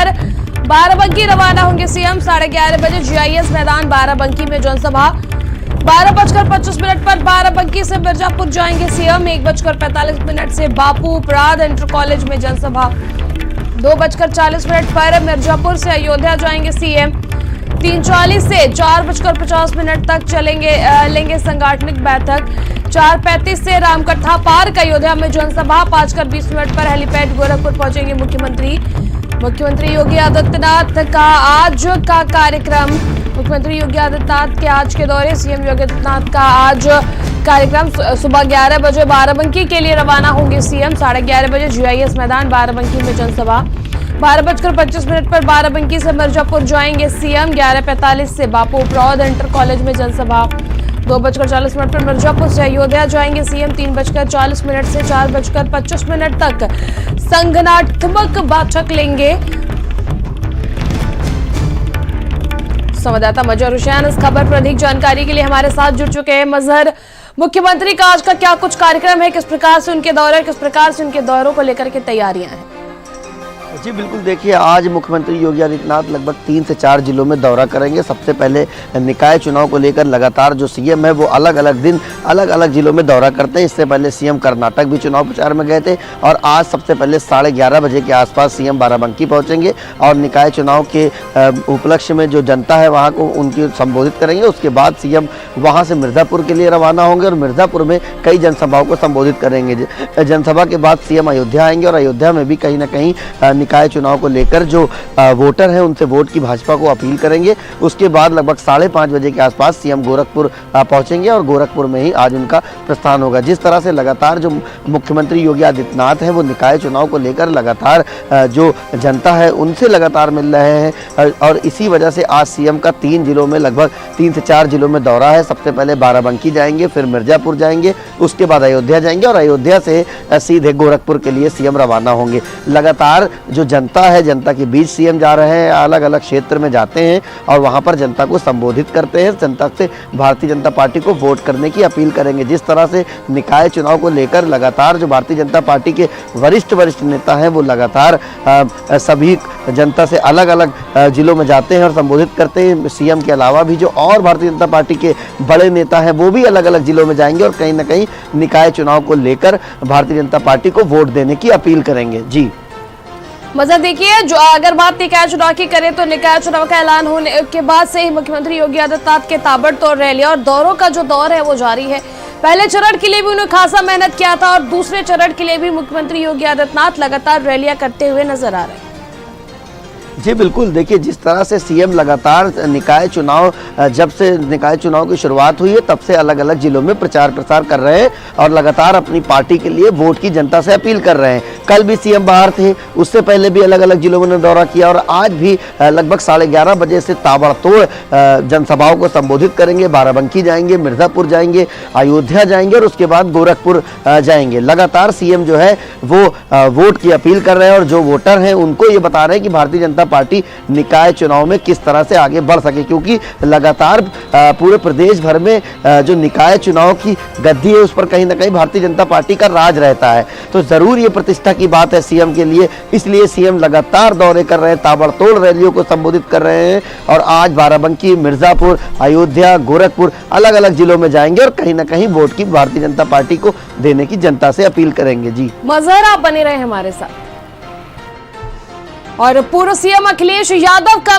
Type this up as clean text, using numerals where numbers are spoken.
पर बाराबंकी रवाना होंगे सीएम। 11:30 बजे GIS मैदान बाराबंकी में जनसभा। 12:25 पर बाराबंकी से मिर्जापुर जाएंगे सीएम। 1:45 से बापू प्राद इंटर कॉलेज में जनसभा। 2:40 पर मिर्जापुर से अयोध्या जाएंगे सीएम। 3:40 से 4:50 तक लेंगे सांगठनिक बैठक। 4:35 से रामकथा पार्क अयोध्या में जनसभा। 5:20 पर हेलीपैड गोरखपुर पहुंचेंगे मुख्यमंत्री। मुख्यमंत्री योगी आदित्यनाथ का आज का कार्यक्रम। मुख्यमंत्री योगी आदित्यनाथ के आज के दौरे। सीएम योगी आदित्यनाथ का आज कार्यक्रम। सुबह 11 बजे बाराबंकी के लिए रवाना होंगे सीएम। 11:30 बजे GIS मैदान बाराबंकी में जनसभा। 12:25 पर बाराबंकी से मिर्जापुर जाएंगे सीएम। 11:45 से बापू प्रौद इंटर कॉलेज में जनसभा। 2:40 पर मिर्जापुर से अयोध्या जाएंगे सीएम। 3:40 से 4:25 तक संगठनात्मक बैठक लेंगे। संवाददाता मजहर हुसैन इस खबर पर अधिक जानकारी के लिए हमारे साथ जुड़ चुके हैं। मजहर, मुख्यमंत्री का आज का क्या कुछ कार्यक्रम है, किस प्रकार से उनके दौरे, किस प्रकार से उनके दौरों को लेकर के तैयारियां हैं? जी बिल्कुल, देखिए आज मुख्यमंत्री योगी आदित्यनाथ लगभग 3 से 4 जिलों में दौरा करेंगे। सबसे पहले निकाय चुनाव को लेकर लगातार जो सीएम है वो अलग अलग दिन अलग अलग जिलों में दौरा करते हैं। इससे पहले सीएम कर्नाटक भी चुनाव प्रचार में गए थे और आज सबसे पहले 11:30 बजे के आसपास सीएम बाराबंकी पहुंचेंगे और निकाय चुनाव के उपलक्ष्य में जो जनता है वहाँ को उनकी संबोधित करेंगे। उसके बाद सीएम वहाँ से मिर्ज़ापुर के लिए रवाना होंगे और मिर्ज़ापुर में कई जनसभाओं को संबोधित करेंगे। जनसभा के बाद सीएम अयोध्या आएंगे और अयोध्या में भी कहीं ना कहीं निकाय चुनाव को लेकर जो वोटर हैं उनसे वोट की भाजपा को अपील करेंगे। उसके बाद लगभग 5:30 बजे के आसपास सीएम गोरखपुर पहुंचेंगे और गोरखपुर में ही आज उनका प्रस्थान होगा। जिस तरह से लगातार जो मुख्यमंत्री योगी आदित्यनाथ हैं वो निकाय चुनाव को लेकर लगातार जो जनता है उनसे लगातार मिल रहे हैं और इसी वजह से आज सीएम का 3 जिलों में लगभग 3 से 4 जिलों में दौरा है। सबसे पहले बाराबंकी जाएंगे, फिर मिर्जापुर जाएंगे, उसके बाद अयोध्या जाएंगे और अयोध्या से सीधे गोरखपुर के लिए सीएम रवाना होंगे। लगातार जो जनता है, जनता के बीच सीएम जा रहे हैं, अलग अलग क्षेत्र में जाते हैं और वहां पर जनता को संबोधित करते हैं। जनता से भारतीय जनता पार्टी को वोट करने की अपील करेंगे। जिस तरह से निकाय चुनाव को लेकर लगातार जो भारतीय जनता पार्टी के वरिष्ठ नेता हैं वो लगातार सभी जनता से अलग अलग जिलों में जाते हैं और संबोधित करते हैं। सीएम के अलावा भी जो और भारतीय जनता पार्टी के बड़े नेता हैं वो भी अलग अलग जिलों में जाएंगे और कहीं ना कहीं निकाय चुनाव को लेकर भारतीय जनता पार्टी को वोट देने की अपील करेंगे। जी मजा देखिए, जो अगर बात निकाय चुनाव की करें तो निकाय चुनाव का ऐलान होने के बाद से ही मुख्यमंत्री योगी आदित्यनाथ के ताबड़तोड़ रैलियां और दौरों का जो दौर है वो जारी है। पहले चरण के लिए भी उन्होंने खासा मेहनत किया था और दूसरे चरण के लिए भी मुख्यमंत्री योगी आदित्यनाथ लगातार रैलियां करते हुए नजर आ रहे हैं। जी बिल्कुल, देखिए जिस तरह से सीएम लगातार निकाय चुनाव जब से निकाय चुनाव की शुरुआत हुई है तब से अलग अलग जिलों में प्रचार प्रसार कर रहे हैं और लगातार अपनी पार्टी के लिए वोट की जनता से अपील कर रहे हैं। कल भी सीएम बाहर थे, उससे पहले भी अलग अलग जिलों में दौरा किया और आज भी लगभग 11:30 बजे से ताबड़तोड़ जनसभाओं को संबोधित करेंगे। बाराबंकी जाएंगे, मिर्ज़ापुर जाएंगे, अयोध्या जाएंगे और उसके बाद गोरखपुर जाएंगे। लगातार सीएम जो है वो वोट की अपील कर रहे हैं और जो वोटर हैं उनको ये बता रहे हैं कि भारतीय जनता पार्टी निकाय चुनाव में किस तरह से आगे बढ़ सके, क्योंकि लगातार पूरे प्रदेश भर में जो निकाय चुनाव की गद्दी है उस पर कहीं ना कहीं भारतीय जनता पार्टी का राज रहता है। तो जरूर ये प्रतिष्ठा की बात है सीएम के लिए, इसलिए सीएम लगातार दौरे कर रहे हैं, ताबड़तोड़ रैलियों को संबोधित कर रहे हैं और आज बाराबंकी, मिर्जापुर, अयोध्या, गोरखपुर अलग अलग जिलों में जाएंगे और कहीं ना कहीं वोट की भारतीय जनता पार्टी को देने की जनता से अपील करेंगे। जी मजहर, आप बने रहे हमारे साथ। और पूर्व सीएम अखिलेश यादव का